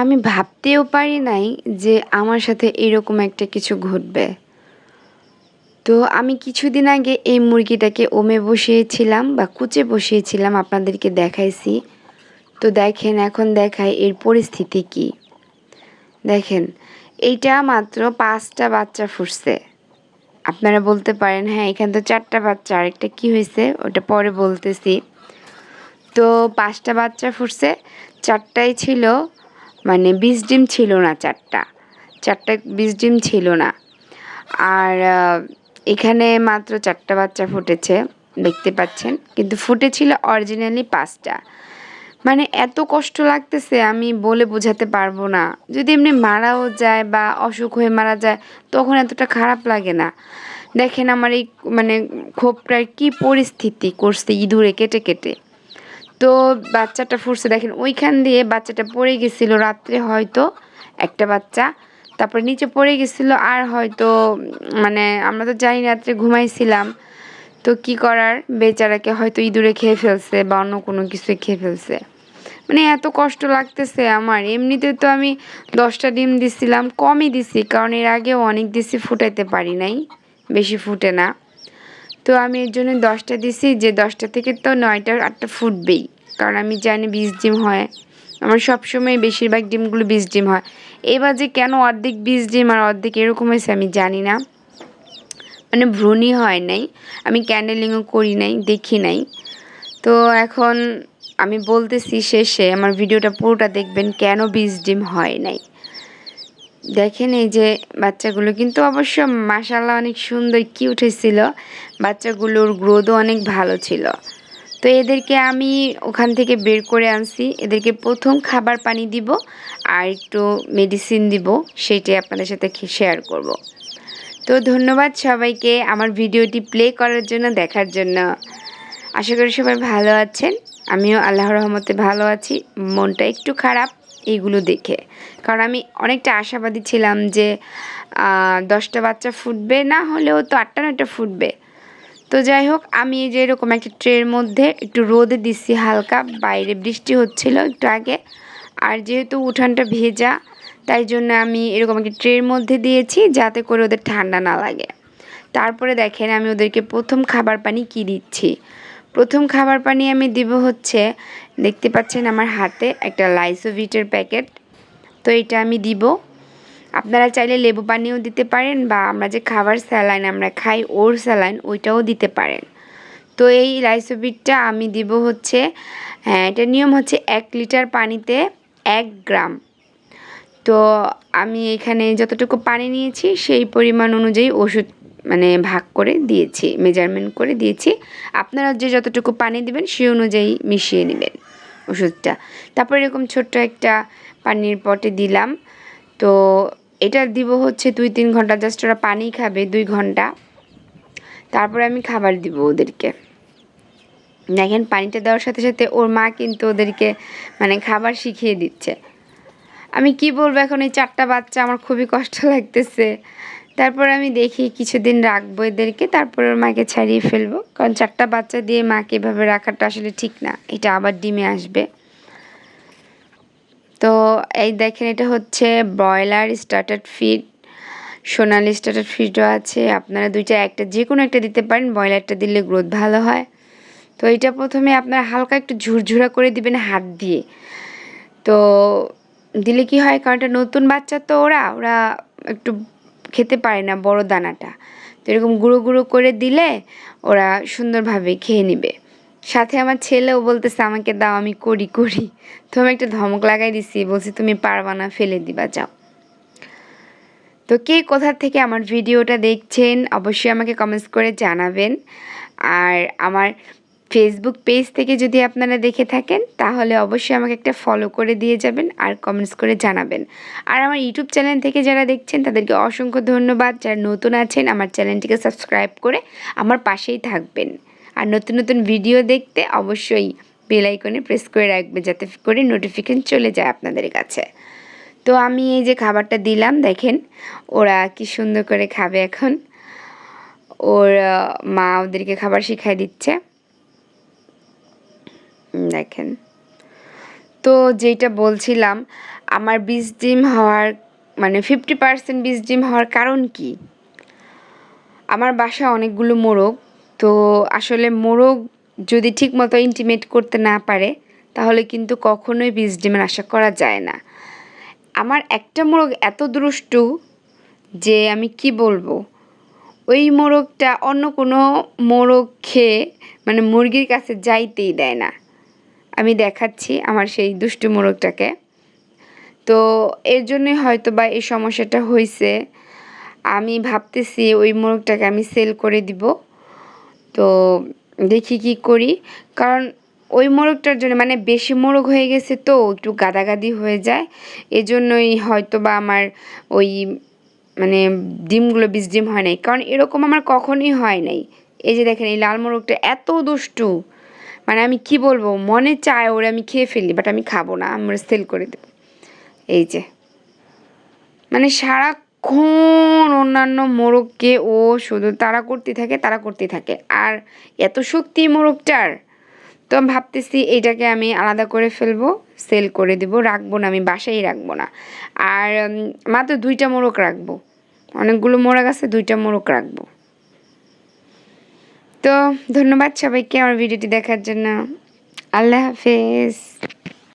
আমি ভাবতেও পারি নাই যে আমার সাথে এরকম একটা কিছু ঘটবে। তো আমি কিছুদিন আগে এই মুরগিটাকে ওমে বসিয়েছিলাম বা কুচে বসিয়েছিলাম, আপনাদেরকে দেখাইছি। তো দেখেন, এখন দেখাই এর পরিস্থিতি কি। দেখেন, এইটা মাত্র 5টা বাচ্চা ফুটছে। আপনারা বলতে পারেন হ্যাঁ এখানে তো 4টা বাচ্চা, আরেকটা কি হয়েছে ওটা পরে বলতেছি। তো 5টা বাচ্চা ফুটছে, 4টাই ছিল মানে 20 ডিম ছিল না, 4টা 20 ডিম ছিল না। আর এখানে মাত্র 4টা বাচ্চা ফুটেছে দেখতে পাচ্ছেন, কিন্তু ফুটেছিল অরিজিনালি 5টা। মানে এত কষ্ট লাগতেছে আমি বলে বোঝাতে পারবো না। যদি এমনি মারাও যায় বা অসুখ হয়ে মারা যায় তখন এতটা খারাপ লাগে না। দেখেন আমার এই মানে খোপটার কি পরিস্থিতি করছে ইঁদুরে কেটে কেটে। তো বাচ্চাটা ফুটছে, দেখেন ওইখান দিয়ে বাচ্চাটা পড়ে গেছিলো রাত্রে, হয়তো একটা বাচ্চা তারপরে নিচে পড়ে গেছিলো। আর হয়তো মানে আমরা তো জানি রাত্রে ঘুমাইছিলাম, তো কি করার, বেচারাকে হয়তো ইঁদুরে খেয়ে ফেলছে বা অন্য কোনো কিছু খেয়ে ফেলছে। মানে এত কষ্ট লাগতেছে আমার। এমনিতে তো আমি 10টা ডিম দিছিলাম, কমই দিছি কারণ এর আগেও অনেক দিছি, ফুটাইতে পারি নাই, বেশি ফুটে না। তো আমি এর জন্য 10টা দিছি, যে 10টা থেকে তো 9টা 8টা ফুটবেই, কারণ আমি জানি 20 ডিম হয় আমার সবসময়, বেশিরভাগ ডিমগুলো 20 ডিম হয়। এবার যে কেন অর্ধেক 20 ডিম আর অর্ধেক এরকম হয়েছে আমি জানি না, মানে ভ্রূণই হয় নাই, আমি ক্যান্ডেলিংও করি নাই, দেখি নাই। তো এখন আমি বলতেছি শেষে, আমার ভিডিওটা পুরোটা দেখবেন কেন 20 ডিম হয় নাই। দেখেন এই যে বাচ্চাগুলো কিন্তু অবশ্য মাশাআল্লাহ অনেক সুন্দর কিউট হয়েছিল, বাচ্চাগুলোর গ্রোথও অনেক ভালো ছিল। তো এদেরকে আমি ওখান থেকে বের করে আনছি, এদেরকে প্রথম খাবার পানি দিব আর একটু মেডিসিন দিব, সেটাই আপনাদের সাথে শেয়ার করব। তো ধন্যবাদ সবাইকে আমার ভিডিওটি প্লে করার জন্য, দেখার জন্য। আশা করি সবাই ভালো আছেন, আমিও আল্লাহর রহমতে ভালো আছি। মনটা একটু খারাপ এইগুলো দেখে, কারণ আমি অনেকটা আশাবাদী ছিলাম যে 10টা বাচ্চা ফুটবে, না হলেও তো 8টা 9টা ফুটবে। তো যাই হোক, আমি এই যে এরকম একটা ট্রের মধ্যে একটু রোদে দিচ্ছি হালকা, বাইরে বৃষ্টি হচ্ছিল একটু আগে, আর যেহেতু উঠানটা ভেজা তাই জন্য আমি এরকম একটা ট্রের মধ্যে দিয়েছি যাতে করে ওদের ঠান্ডা না লাগে। তারপরে দেখেন আমি ওদেরকে প্রথম খাবার পানি কি দিচ্ছি। প্রথম খাবার পানি আমি দিব হচ্ছে, দেখতে পাচ্ছেন আমার হাতে একটা লাইসোভিটের প্যাকেট, তো এটা আমি দিব। আপনারা চাইলে লেবু পানিও দিতে পারেন, বা আমরা যে খাবার স্যালাইন আমরা খাই ওর স্যালাইন ওইটাও দিতে পারেন। তো এই লাইসোভিটটা আমি দিব হচ্ছে, হ্যাঁ এটা নিয়ম হচ্ছে 1 লিটার পানিতে 1 গ্রাম। তো আমি এখানে যতটুকু পানি নিয়েছি সেই পরিমাণ অনুযায়ী ওষুধ মানে ভাগ করে দিয়েছি, মেজারমেন্ট করে দিয়েছি। আপনারা যে যতটুকু পানি দিবেন সেই অনুযায়ী মিশিয়ে নেবেন ওষুধটা। তারপর এরকম ছোট্ট একটা পানির পটে দিলাম। তো এটা দিব হচ্ছে 2-3 ঘন্টা, জাস্ট ওরা পানি খাবে 2 ঘন্টা, তারপরে আমি খাবার দিব ওদেরকে। দেখেন পানিটা দেওয়ার সাথে সাথে ওর মা কিন্তু ওদেরকে মানে খাবার শিখিয়ে দিচ্ছে। আমি কি বলবো, এখন এই 4টা বাচ্চা আমার খুবই কষ্ট লাগতেছে। তারপর আমি দেখি কিছুদিন রাখবো এদেরকে, তারপর ওর মাকে ছাড়িয়ে ফেলবো, কারণ 4টা বাচ্চা দিয়ে মাকে এভাবে রাখাটা আসলে ঠিক না, এটা আবার ডিমে আসবে। তো এই দেখেন এটা হচ্ছে ব্রয়লার স্টার্টার ফিড, সোনালি স্টার্টার ফিডও আছে, আপনারা দুইটা একটা যে কোনো একটা দিতে পারেন, ব্রয়লারটা দিলে গ্রোথ ভালো হয়। তো এটা প্রথমে আপনারা হালকা একটু ঝুরঝুরা করে দিবেন হাত দিয়ে। তো দিলে কি হয়, কারণ এটা নতুন বাচ্চা তো ওরা একটু খেতে পারে না বড় দানাটা, তো এরকম গুঁড়ো গুঁড়ো করে দিলে ওরা সুন্দরভাবে খেয়ে নেবে। সাথে আমার ছেলেও বলতেছে আমাকে দাও, আমি করি। তো আমি একটা ধমক লাগাই দিছি, বলছি তুমি পারবা না, ফেলে দিবা, যাও। তো কে কোথা থেকে আমার ভিডিওটা দেখছেন অবশ্যই আমাকে কমেন্টস করে জানাবেন। আর আমার ফেসবুক পেজ থেকে যদি আপনারা দেখে থাকেন তাহলে অবশ্যই আমাকে একটা ফলো করে দিয়ে যাবেন আর কমেন্টস করে জানাবেন। আর আমার ইউটিউব চ্যানেল থেকে যারা দেখছেন তাদেরকে অসংখ্য ধন্যবাদ। যারা নতুন আছেন আমার চ্যানেলটিকে সাবস্ক্রাইব করে আমার পাশেই থাকবেন। আর নতুন নতুন ভিডিও দেখতে অবশ্যই বেল আইকনে প্রেস করে রাখবেন যাতে করে নোটিফিকেশন চলে যায় আপনাদের কাছে। তো আমি এই যে খাবারটা দিলাম, দেখেন ওরা কি সুন্দর করে খাবে। এখন ওর মা ওদেরকে খাবার শিখাই দিচ্ছে। দেখেন। তো যেটা বলছিলাম, আমার বীজ ডিম হওয়ার মানে 50% বীজ ডিম হওয়ার কারণ কি? আমার বাসায় অনেকগুলো মোরগ। তো আসলে মোরগ যদি ঠিকমতো ইন্টিমেট করতে না পারে, তাহলে কিন্তু কখনোই বীজ ডিমের আশা করা যায় না। আমার একটা মোরগ এত দুষ্টু যে আমি কি বলবো? ওই মোরগটা অন্য কোনো মোরগ খেয়ে মানে মুরগির কাছে যাইতেই দেয় না। আমি দেখাচ্ছি আমার সেই দুষ্টু মোরগটাকে। তো এর জন্যই হয়তোবা এই সমস্যাটা হইছে। আমি ভাবতেছি ওই মোরগটাকে আমি সেল করে দিব। তো দেখি কি করি। কারণ ওই মোরগটার জন্য মানে বেশি মোরগ হয়ে গেছে তো একটু গাদাগাদি হয়ে যায়। এজন্যই হয়তোবা আমার ওই মানে ডিমগুলো বীজ ডিম হয় নাই। কারণ এরকম আমার কখনোই হয় নাই। এই যে দেখেন এই লাল মোরগটা এত দুষ্টু। মানে আমি কি বলবো? মনে চায় ওরে আমি খেয়ে ফেলি, বাট আমি খাবো না। আমি ওরে সেল করে দেব। এই যে। মানে সারাক্ষণ অন্যান্য মোরগকে ও শুধু তাড়া করতে থাকে, তাড়া করতে থাকে। আর এত শক্তি মোরগটার। তো আমি ভাবতেছি এইটাকে আমি আলাদা করে ফেলবো, সেল করে দিব, রাখবো না, আমি বাসায় রাখবো না। আর মাত্র 2টা মোরগ রাখবো। অনেকগুলো মোরগ আছে, 2টা মোরগ রাখবো। তো ধন্যবাদ সবাইকে আমার ভিডিওটি দেখার জন্য। আল্লাহ হাফেজ।